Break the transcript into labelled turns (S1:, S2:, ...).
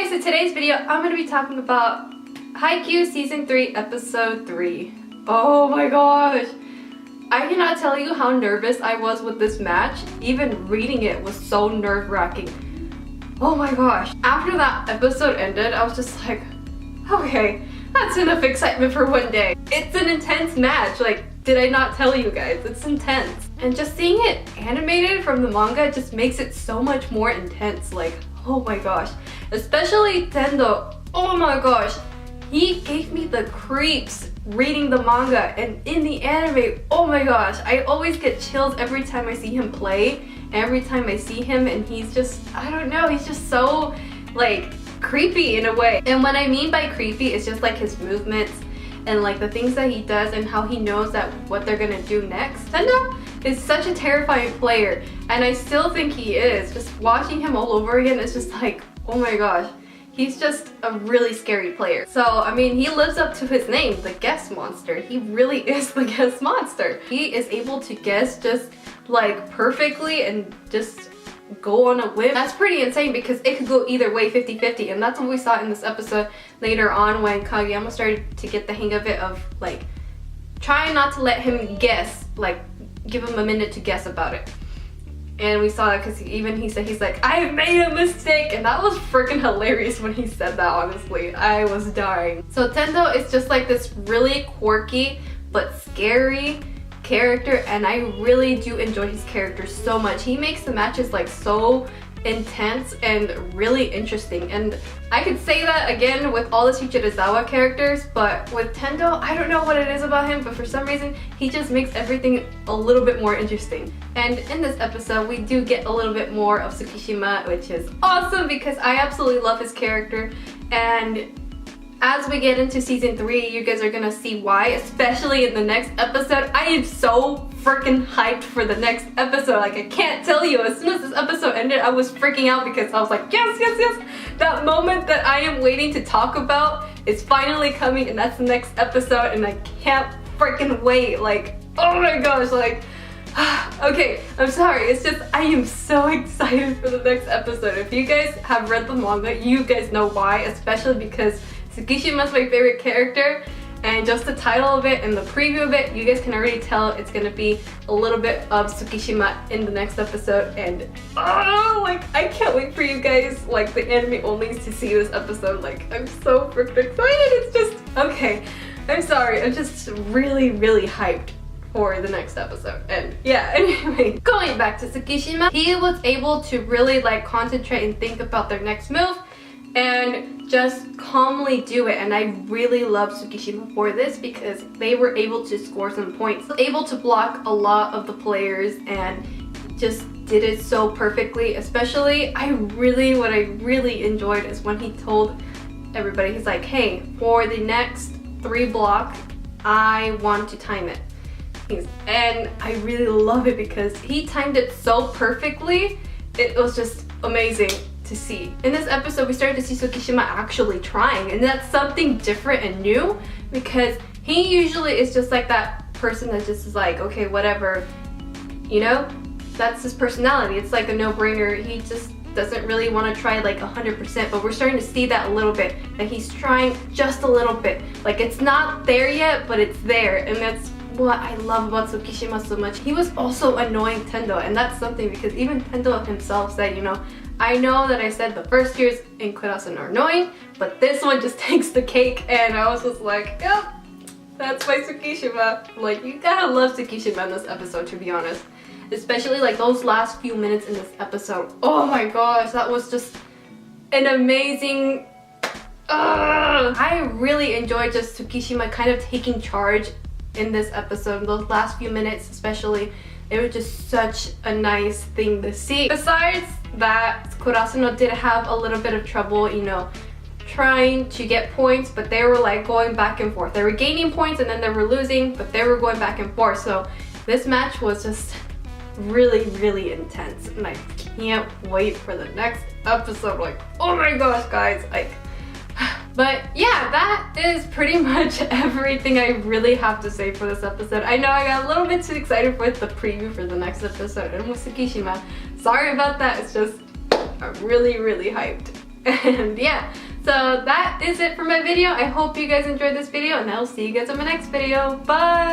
S1: Okay, so today's video, I'm going to be talking about Haikyuu Season 3, Episode 3. Oh my gosh! I cannot tell you how nervous I was with this match. Even reading it was so nerve-wracking. Oh my gosh. After that episode ended, I was just like, okay, that's enough excitement for one day. It's an intense match. Like, did I not tell you guys? It's intense. And just seeing it animated from the manga just makes it so much more intense. Like, oh my gosh. Especially Tendo. Oh my gosh. He gave me the creeps reading the manga, and in the anime, oh my gosh, I always get chills every time I see him play, every time I see him, and he's just, I don't know, he's just so like creepy in a way. And what I mean by creepy is just like his movements and like the things that he does and how he knows that what they're gonna do next. Tendo is such a terrifying player, and I still think he is. Just watching him all over again, it's just like, oh my gosh. He's just a really scary player. So, I mean, he lives up to his name, the guess monster. He really is the guess monster. He is able to guess just like perfectly and just go on a whim. That's pretty insane because it could go either way, 50-50, and that's what we saw in this episode later on when Kageyama started to get the hang of it, of like trying not to let him guess, like give him a minute to guess about it. And we saw that because he said, he's like, I made a mistake, and that was freaking hilarious when he said that, honestly. I was dying. So Tendo is just like this really quirky but scary character, and I really do enjoy his character so much. He makes the matches like so intense and really interesting, and I could say that again with all the Shichirizawa characters, but with Tendo, I don't know what it is about him, but for some reason he just makes everything a little bit more interesting. And in this episode we do get a little bit more of Tsukishima, which is awesome because I absolutely love his character. And as we get into season 3, you guys are gonna see why, especially in the next episode. I am so freaking hyped for the next episode. Like, I can't tell you. As soon as this episode ended, I was freaking out because I was like, yes, yes, yes! That moment that I am waiting to talk about is finally coming, and that's the next episode, and I can't freaking wait. Like, oh my gosh, like, okay, I'm sorry, it's just I am so excited for the next episode. If you guys have read the manga, you guys know why, especially because Tsukishima is my favorite character, and just the title of it and the preview of it, you guys can already tell it's gonna be a little bit of Tsukishima in the next episode. And like, I can't wait for you guys, like the anime onlys, to see this episode. Like, I'm so freaking excited. It's just, okay, I'm sorry, I'm just really hyped for the next episode. And yeah, anyway, going back to Tsukishima, he was able to really like concentrate and think about their next move and just calmly do it. And I really love Tsukishima for this because they were able to score some points, able to block a lot of the players, and just did it so perfectly. Especially, what I really enjoyed is when he told everybody, he's like, hey, for the next 3 blocks, I want to time it. And I really love it because he timed it so perfectly. It was just amazing to see. In this episode, we started to see Tsukishima actually trying, and that's something different and new because he usually is just like that person that just is like, okay, whatever, you know? That's his personality. It's like a no-brainer. He just doesn't really want to try like 100%, but we're starting to see that a little bit, that he's trying just a little bit. Like, it's not there yet, but it's there, and that's what I love about Tsukishima so much. He was also annoying Tendo, and that's something because even Tendo himself said, you know, I know that I said the first years in Kurasen are annoying, but this one just takes the cake. And I was just like, yep, that's my Tsukishima. Like, you gotta love Tsukishima in this episode, to be honest. Especially like those last few minutes in this episode. Oh my gosh, that was just an amazing... I really enjoyed just Tsukishima kind of taking charge in this episode. Those last few minutes especially, it was just such a nice thing to see. Besides that, Kurasuno did have a little bit of trouble, you know, trying to get points, but they were like going back and forth. They were gaining points and then they were losing, but they were going back and forth. So this match was just really intense, and I can't wait for the next episode. Like, oh my gosh, guys, like... But yeah, that is pretty much everything I really have to say for this episode. I know I got a little bit too excited with the preview for the next episode and with Tsukishima. Sorry about that, it's just I'm really hyped. And yeah, so that is it for my video. I hope you guys enjoyed this video, and I'll see you guys in my next video. Bye!